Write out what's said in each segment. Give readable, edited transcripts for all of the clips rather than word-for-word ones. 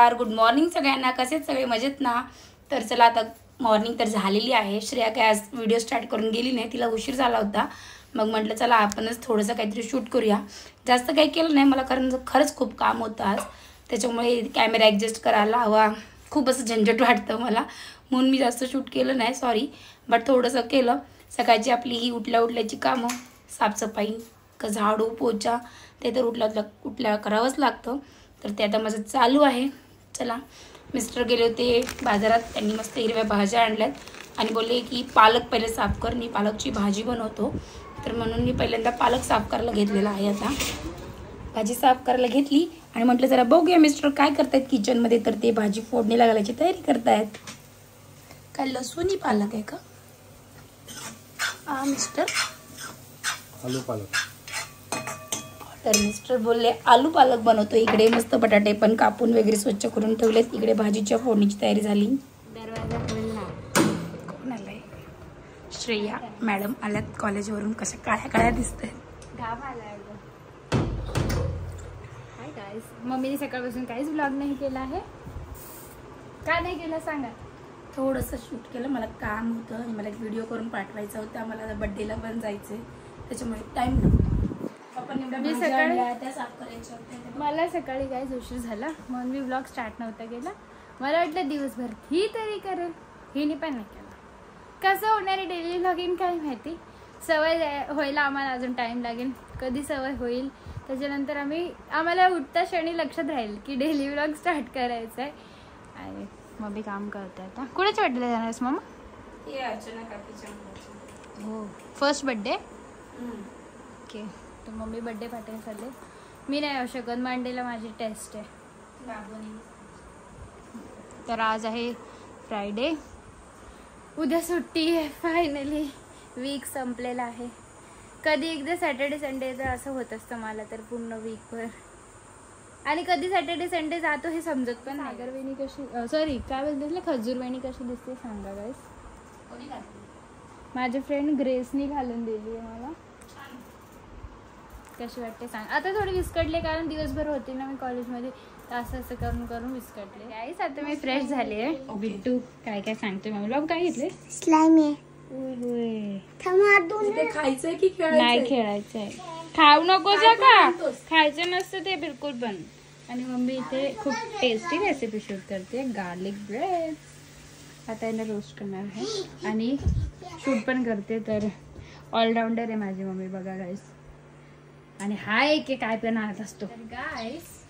नमस्कार, good morning सगळ्यांना. कसे सगळे मजेत ना? तर चला आता मॉर्निंग तर झालेली आहे. श्रेया काय आज व्हिडिओ स्टार्ट करून गेली नाही, तिला उशीर झाला होता. मग म्हटलं चला आपणच थोडंसं काहीतरी शूट करूया. जास्त काही केलं नाही मला, कारण खरंच खूप काम होतं आज. त्याच्यामुळे कॅमेरा ॲडजस्ट करायला हवा, खूप असं झंझट वाटतं मला, म्हणून मी जास्त शूट केलं नाही, सॉरी. बट थोडंसं केलं. सकाळची आपली ही उठल्याची कामं, साफसफाई, झाडू पोचा, ते तर उठल्या करावंच लागतं. तर ते आता माझं चालू आहे. चला, मिस्टर गेले होते बाजारात, त्यांनी मस्त हिरव्या भाज्या आणल्यात आणि बोलले की पालक पहिले साफ कर, मी पालकची भाजी बनवतो. तर म्हणून मी पहिल्यांदा पालक साफ करायला घेतलेला आहे. आता भाजी साफ करायला घेतली आणि म्हटलं जरा बघूया मिस्टर काय करतायत किचनमध्ये. तर ते भाजी फोडणीला घालायची तयारी करतायत. काय लसूणी पालक आहे का? मिस्टर आलू पालक. तर मिस्टर बोलले आलू पालक बनवतो. इकडे मस्त बटाटे पण कापून वगैरे स्वच्छ करून ठेवलेत. इकडे भाजीच्या फोडणीची तयारी झाली. दरवाजा खोलला. कोण आलंय? श्रेया मॅडम आल्यात कॉलेजवरून. कशा काळ्या काळ्या दिसत आहेत. घाम आलाय. हाय गाईस, मम्मीने सकाळपासून काहीच व्लॉग नाही केला आहे. का नाही केला सांगा? थोडंसं शूट केलं, मला काम होतं आणि मला एक व्हिडिओ करून पाठवायचा होता. मला बड्डेला पण जायचंय, त्याच्यामुळे टाईम नव्हता. मला सकाळी काहीच उशीर झाला, म्हणून मी व्लॉग स्टार्ट नव्हता केला. मला वाटलं दिवसभर ही तरी करेल, हिने पण नाही केला. कसं होणार आहे डेली व्लॉगिंग काय माहिती. सवय व्हायला आम्हाला अजून टाईम लागेल. कधी सवय होईल त्याच्यानंतर आम्हाला उठता क्षणी लक्षात राहील की डेली व्लॉग स्टार्ट करायचं आहे. आणि मम्मी काम करते आता. कुठेच बड्डेला जाणार आहेस मम्मा? हो, फर्स्ट बड्डे. ओके, तर मम्मी बड्डे पार्टी चालले. मी नाही येऊ शकत, मंडेला माझी टेस्ट आहे. तर आज आहे फ्रायडे, उद्या सुट्टी आहे. फायनली वीक संपलेला आहे. कधी एकदा सॅटर्डे संडे तर असं होत असतं मला तर पूर्ण वीकभर. आणि कधी सॅटर्डे संडे जातो हे समजत पण नाही. सागरवेणी कशी, सॉरी काय बोलते, खजूरवेणी कशी दिसते सांगा गाईस. माझी फ्रेंड ग्रेसनी घालून दिली आहे मला. कशी वाटते सांग. आता थोडी विस्कटले कारण दिवसभर होते ना मी कॉलेजमध्ये, तर असं करून करून विस्कटले. गाईस आता मी फ्रेश झाली आहे. बिट्टू काय काय सांगतोय मम्मीला. काय घेतले? स्लाइम आहे. खायचंय की नाही खेळायचंय. खाऊ नको का, खायचं नसतं ते बिलकुल पण. आणि मम्मी इथे खूप टेस्टी रेसिपी शूट करते, गार्लिक ब्रेड. आता यांना रोस्ट करणार आहे आणि शूट पण करते. तर ऑलराऊंडर आहे माझी मम्मी बघा गाईस. आणि हा एक काय पण आणत असतो. तर गाईस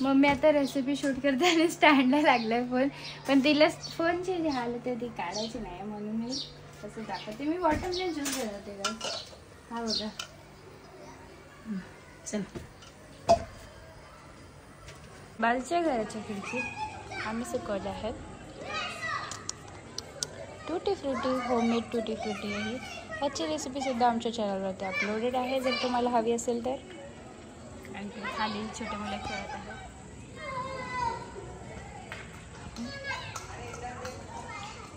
मम्मी आता रेसिपी शूट करते आणि स्टँडला लागलाय फोन. पण तिला फोनची जी हालत आहे ती काढायची नाही, म्हणून मी तसं दाखवते. मी वॉटरमेलन ज्यूस बनवते गाईस. हा बघा. चला, बालच्या घराच्या खिडकीत आम्ही सुकवले आहेत टूटी फ्रुटी, होममेड टूटी फ्रुटी आहे. ह्याची रेसिपीसुद्धा आमच्या चॅनलवरती अपलोडेड आहे जर तुम्हाला हवी असेल तर. आणि खाली छोटे मुलं खेळत आहेत.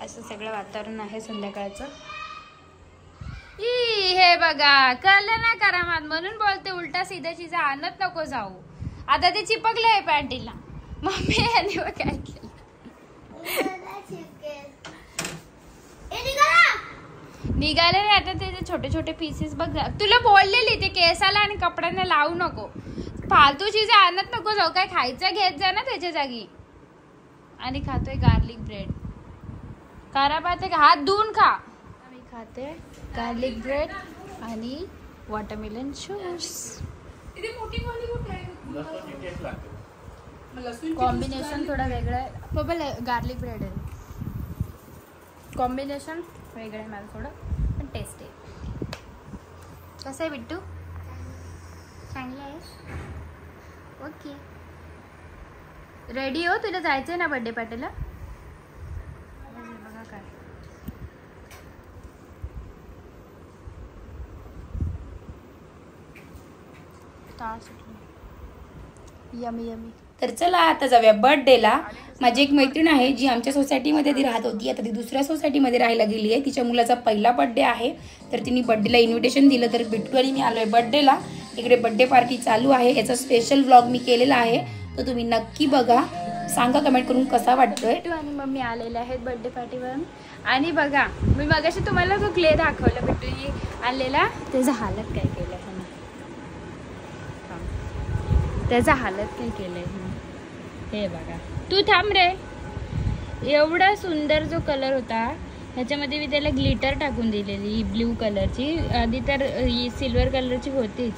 असं सगळं वातावरण आहे संध्याकाळचं. हे बघा, कळलं ना करामात, म्हणून बोलते उलटा सीधा चीज आणत नको जाऊ. आता ते चिपकलं आहे पॅन्टीला. मम्मी यांनी काय केलं, निघाले रे. आता ते छोटे छोटे पीसेस बघ. तुला बोललेली ते केसाला आणि कपड्यांना लावू नको, फालतू चीज आणत नको जाऊ. काय खायचं घेत जा ना त्याच्या जागी. आणि खातोय गार्लिक ब्रेड. कराबात आहे का, हात धुवून खा. मी खाते गार्लिक ब्रेड आणि वॉटरमेलन ज्यूस. कॉम्बिनेशन थोडा वेगळा आहे. बबल गार्लिक ब्रेड आहे, कॉम्बिनेशन वेगळं आहे मला थोडं, पण टेस्ट आहे. कसं आहे बिट्टू? चांगलं आहे. ओके, रेडी हो, तुला जायचं आहे ना बड्डे पार्टीला? बघा काय यमी यमी. तर चला आता जाऊया बर्थडेला. माझी एक मैत्रीण आहे जी आमच्या सोसायटीमध्ये ती राहत होती, आता ती दुसऱ्या सोसायटीमध्ये राहायला गेली आहे. तिच्या मुलाचा पहिला बर्थडे आहे, तर तिने बर्थडेला इन्व्हिटेशन दिलं. तर बिट्टू आणि मी आलो आहे बर्थडेला. इकडे बर्थडे पार्टी चालू आहे. याचा स्पेशल व्लॉग मी केलेला आहे, तर तुम्ही नक्की बघा. सांगा कमेंट करून कसा वाटतोय. बिट्टू आणि मम्मी आलेले आहेत बर्थडे पार्टीवरून. आणि बघा, मी मगाशी तुम्हाला जो क्ले दाखवला बिट्टूने आणलेला, त्याचं हालत काय केलं आहे ना, त्याचा हालत काय केलंय हे बघा. तू थांब रे. एवढा सुंदर जो कलर होता, ह्याच्यामध्ये मी त्याला ग्लिटर टाकून दिलेली ब्ल्यू कलरची. आधी तर ही सिल्वर कलरची होतीच,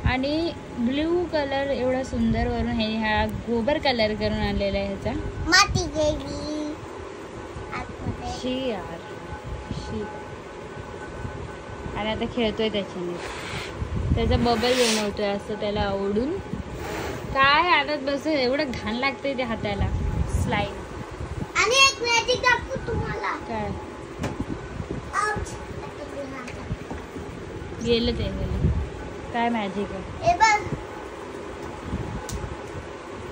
आणि ब्ल्यू कलर एवढा सुंदर वरून हे ह्या गोबर कलर करून आणलेला आहे. ह्याचा माती गेली शी यार शी. आणि आता खेळतोय त्याच्याने, त्याचा बबल बनवतोय असं त्याला आवडून. काय आणत बस, एवढं घाण लागतंय ते हाताला स्लाईड. आणि एक मॅजिक दाखवू तुम्हाला. काय आउच. गेलं ते गेलं. काय मॅजिक आहे ए बघ,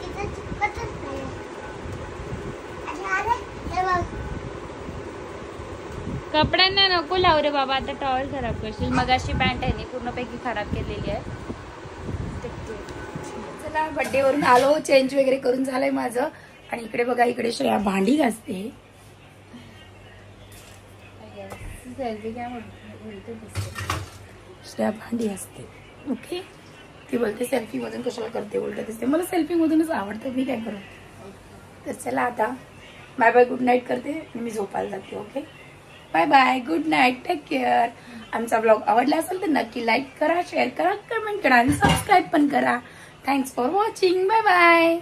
इथे चिपकतच नाही. अरे हे बघ, कपड्यांना नको लावू रे बाबा, आता टॉवेल खराब करशील. मगाशी पॅन्ट आहे पूर्णपैकी खराब केलेली आहे. चला बर्थडे वरून आलो, चेंज वगैरे करून झालंय माझं. आणि इकडे बघा, इकडे श्रेया भांडी घासते. श्रेया भांडी घासते. ओके, ती बोलते सेल्फी मधून कशाला करते, उलट दिसते. मला सेल्फी मधूनच आवडतं, मी काय करू. तर चला आता बाय बाय, गुड नाईट करते आणि मी झोपायला जाते. Okay, bye bye, good night, take care. आमचा ब्लॉग आवडला असेल तर नक्की लाईक करा, शेअर करा, कमेंट करा आणि सबस्क्राईब पण करा. Thanks for watching. Bye bye.